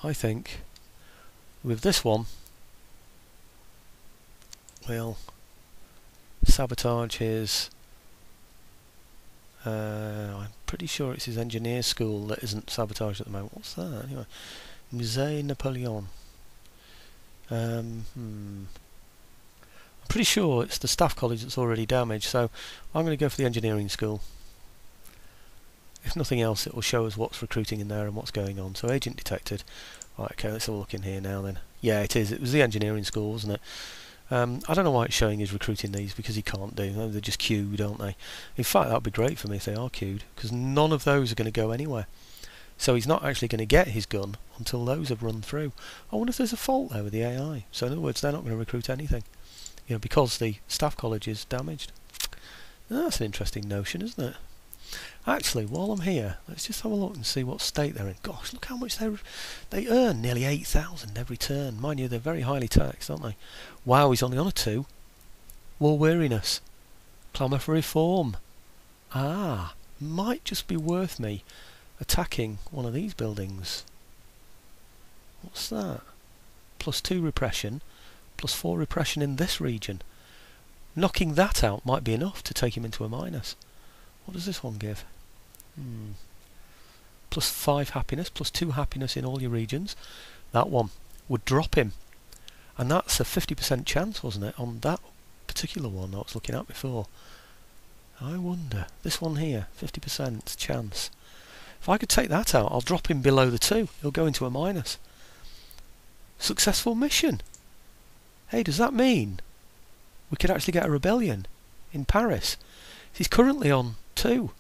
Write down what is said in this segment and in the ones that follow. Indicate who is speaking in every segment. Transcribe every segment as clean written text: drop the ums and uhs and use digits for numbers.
Speaker 1: I think with this one we'll sabotage his I'm pretty sure it's his engineer school that isn't sabotaged at the moment. What's that anyway? Musée Napoleon. I'm pretty sure it's the staff college that's already damaged, so I'm going to go for the engineering school. If nothing else, it will show us what's recruiting in there and what's going on. So agent detected. Right, okay, let's have a look in here now then. Yeah, it is. It was the engineering school, wasn't it? I don't know why it's showing he's recruiting these, because he can't do. They're just queued, aren't they? In fact, that would be great for me if they are queued, because none of those are going to go anywhere. So he's not actually going to get his gun until those have run through. I wonder if there's a fault there with the AI. So in other words, they're not going to recruit anything, you know, because the staff college is damaged. That's an interesting notion, isn't it? Actually, while I'm here, let's just have a look and see what state they're in. Gosh, look how much they earn, nearly 8,000 every turn. Mind you, they're very highly taxed, aren't they? Wow, he's only on a 2. War weariness. Clamour for reform. Ah, might just be worth me attacking one of these buildings. What's that? +2 repression, +4 repression in this region. Knocking that out might be enough to take him into a minus. What does this one give? +5 happiness, +2 happiness in all your regions. That one would drop him. And that's a 50% chance, wasn't it, on that particular one I was looking at before. I wonder. This one here, 50% chance. If I could take that out, I'll drop him below the 2. He'll go into a minus. Successful mission. Hey, does that mean we could actually get a rebellion in Paris? He's currently on 2.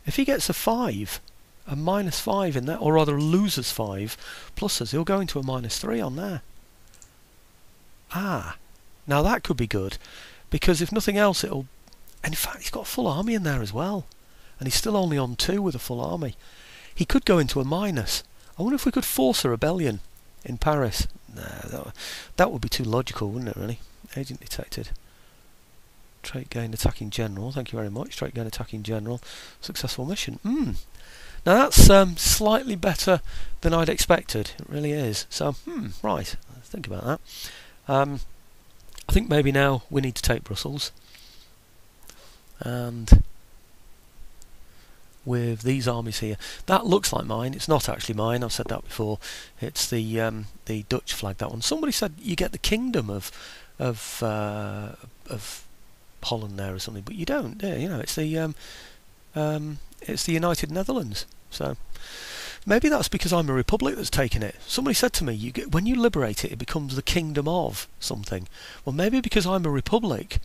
Speaker 1: If he gets a 5, a -5 in that, or rather loses 5 pluses, he'll go into a -3 on there. Ah, now that could be good, because if nothing else it'll... And in fact, he's got a full army in there as well, and he's still only on 2 with a full army. He could go into a minus. I wonder if we could force a rebellion in Paris. Nah, that would be too logical, wouldn't it, really? Agent detected. Trait gain attacking general, thank you very much. Trait gain attacking general. Successful mission. Now that's slightly better than I'd expected. It really is. So, right, let's think about that. I think maybe now we need to take Brussels. And with these armies here, that looks like mine. It's not actually mine. I've said that before. It's the Dutch flag. That one. Somebody said you get the kingdom of Holland there or something, but you don't. Do you? You know, it's the United Netherlands. So maybe that's because I'm a republic that's taken it. Somebody said to me, when you liberate it, it becomes the kingdom of something. Well, maybe because I'm a republic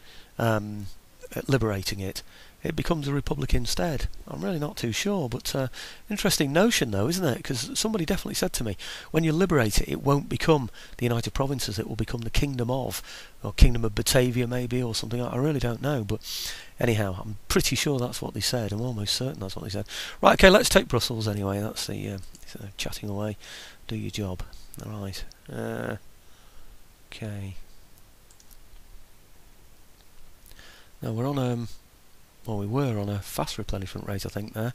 Speaker 1: liberating it, it becomes a republic instead. I'm really not too sure, but interesting notion though, isn't it? Because somebody definitely said to me, when you liberate it, it won't become the United Provinces, it will become the kingdom of, or kingdom of Batavia maybe, or something. I really don't know, but anyhow, I'm pretty sure that's what they said. I'm almost certain that's what they said. Right, okay, let's take Brussels anyway. That's the chatting away. Do your job. Alright. Okay. Now we're on well, we were on a fast replenishment rate, I think, there.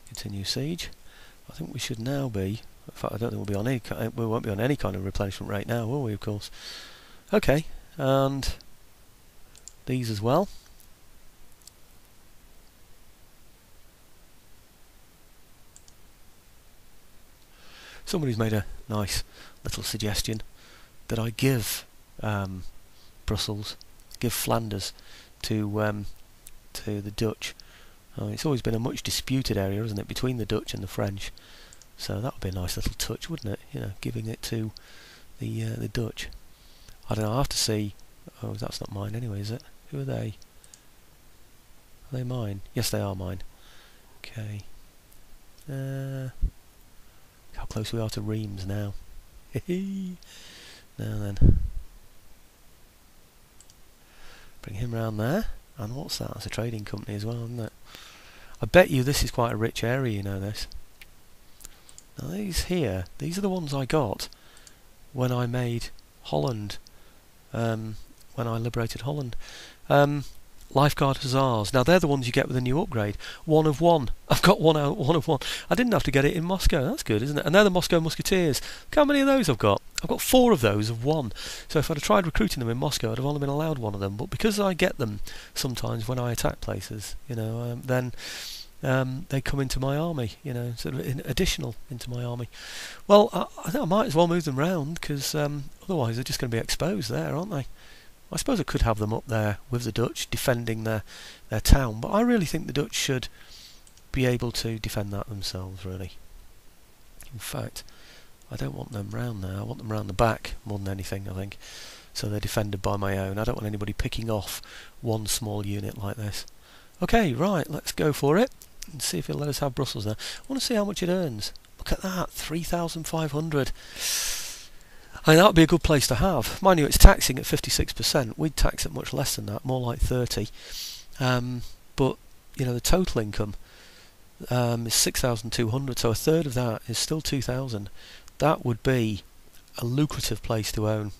Speaker 1: Continue siege. I think we should now be... In fact, I don't think we'll be on any... We won't be on any kind of replenishment rate now, will we, of course? Okay, and these as well. Somebody's made a nice little suggestion that I give Brussels, give Flanders to the Dutch. It's always been a much disputed area, isn't it, between the Dutch and the French. So that would be a nice little touch, wouldn't it? You know, giving it to the Dutch. I don't know. I have to see. Oh, that's not mine anyway, is it? Who are they? Are they mine? Yes, they are mine. Okay. How close we are to Reims now. Now then. Bring him round there. And what's that? That's a trading company as well, isn't it? I bet you this is quite a rich area, you know this. Now these here, these are the ones I got when I made Holland, when I liberated Holland. Lifeguard Hussars. Now they're the ones you get with a new upgrade. 1 of 1. I've got 1 out, 1 of 1. I didn't have to get it in Moscow. That's good, isn't it? And they're the Moscow Musketeers. Look how many of those I've got. I've got 4 of those of 1. So if I'd have tried recruiting them in Moscow, I'd have only been allowed 1 of them. But because I get them sometimes when I attack places, you know, then they come into my army, you know, sort of additional into my army. Well, I think I might as well move them round, because otherwise they're just going to be exposed there, aren't they? I suppose I could have them up there with the Dutch defending their town, but I really think the Dutch should be able to defend that themselves, really. In fact, I don't want them round there. I want them round the back more than anything, I think. So they're defended by my own. I don't want anybody picking off one small unit like this. Okay, right, let's go for it and see if it'll let us have Brussels there. I want to see how much it earns. Look at that, 3,500. I mean, that would be a good place to have. Mind you, it's taxing at 56%. We'd tax at much less than that, more like 30. But, you know, the total income is 6,200, so a third of that is still 2,000. That would be a lucrative place to own.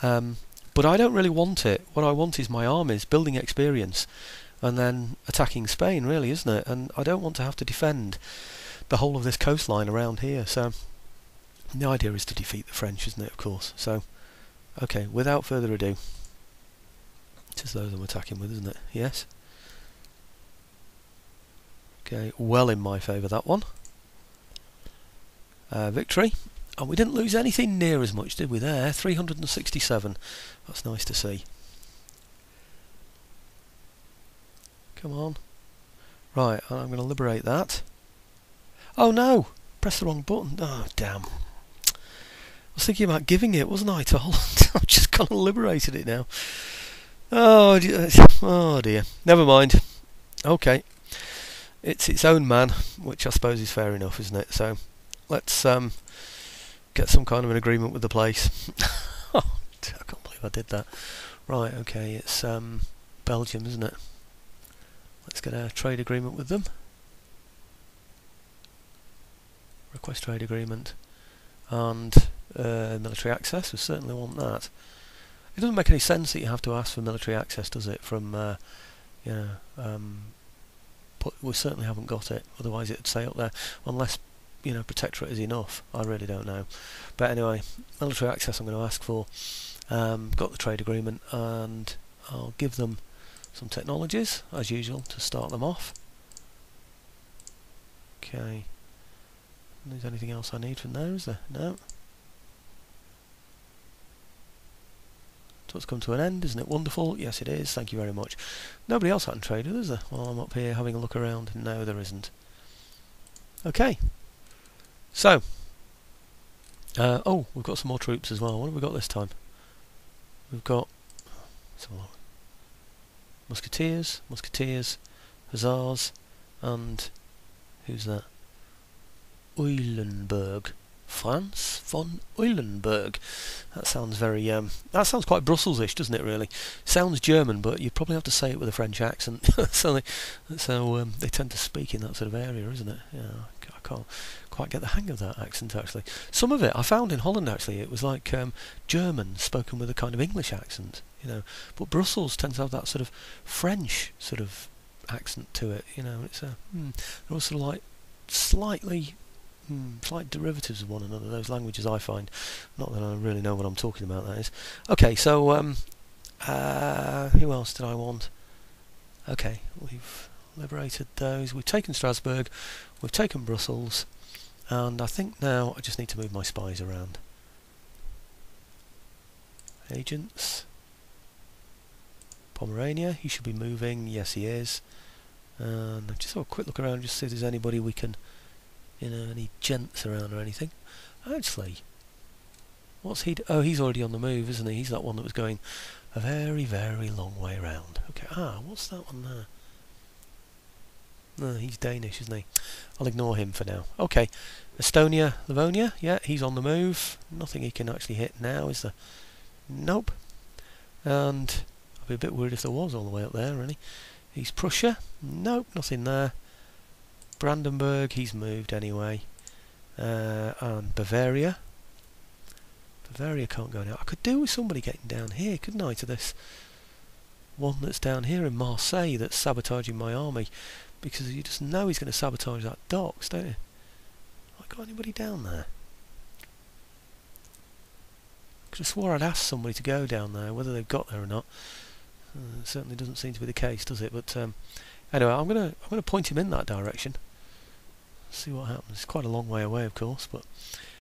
Speaker 1: But I don't really want it. What I want is my armies, building experience, and then attacking Spain, really, isn't it? And I don't want to have to defend the whole of this coastline around here, so the idea is to defeat the French, isn't it, of course. So, okay, without further ado, it is those I'm attacking with, isn't it? Yes. Okay, well in my favour, that one. Victory. And we didn't lose anything near as much, did we, there? 367. That's nice to see. Come on. Right, I'm going to liberate that. Oh no! Press the wrong button. Oh, damn. I was thinking about giving it, wasn't I, to Holland? I've just kind of liberated it now. Oh dear. Never mind. Okay. It's its own man, which I suppose is fair enough, isn't it? So, let's get some kind of an agreement with the place. Oh, I can't believe I did that. Right, okay, it's Belgium, isn't it? Let's get a trade agreement with them. Request trade agreement. And military access, we certainly want that. It doesn't make any sense that you have to ask for military access, does it, from, you know, but we certainly haven't got it, otherwise it would say up there, unless, you know, protectorate is enough. I really don't know. But anyway, military access I'm going to ask for. Got the trade agreement, and I'll give them some technologies, as usual, to start them off. Okay. There's anything else I need from there, is there? No. So it's come to an end, isn't it wonderful? Yes it is, thank you very much. Nobody else I can trade with, is there? While I'm up here having a look around. No, there isn't. Okay. So. Oh, we've got some more troops as well. What have we got this time? We've got some Musketeers, Hussars, and who's that? Eulenburg. France von Eulenburg. That sounds very that sounds quite Brussels-ish, doesn't it, really? Sounds German, but you probably have to say it with a French accent. So they tend to speak in that sort of area, isn't it? Yeah, I can't quite get the hang of that accent, actually. Some of it I found in Holland, actually. It was like German spoken with a kind of English accent, you know. But Brussels tends to have that sort of French sort of accent to it, you know. It's they're all sort of like slightly slight derivatives of one another, those languages, I find. Not that I really know what I'm talking about, that is. Okay, so who else did I want? Okay, we've liberated those. We've taken Strasbourg, we've taken Brussels, and I think now I just need to move my spies around. Agents. Pomerania, he should be moving. Yes, he is. And just have a quick look around, just see if there's anybody we can, you know, any gents around or anything. Actually, what's he? Oh, he's already on the move, isn't he? He's that one that was going a very, very long way round. Okay, what's that one there? No, he's Danish, isn't he? I'll ignore him for now. Okay, Estonia, Livonia, yeah, he's on the move. Nothing he can actually hit now, is there? Nope. And I'd be a bit worried if there was all the way up there, really. He's Prussia. Nope, nothing there. Brandenburg, he's moved anyway. And Bavaria. Bavaria can't go now. I could do with somebody getting down here, couldn't I, to this one that's down here in Marseille that's sabotaging my army, because you just know he's going to sabotage that docks, don't you? Have I got anybody down there? I could have swore I'd asked somebody to go down there, whether they've got there or not. It certainly doesn't seem to be the case, does it? But anyway, I'm gonna point him in that direction. See what happens. It's quite a long way away, of course, but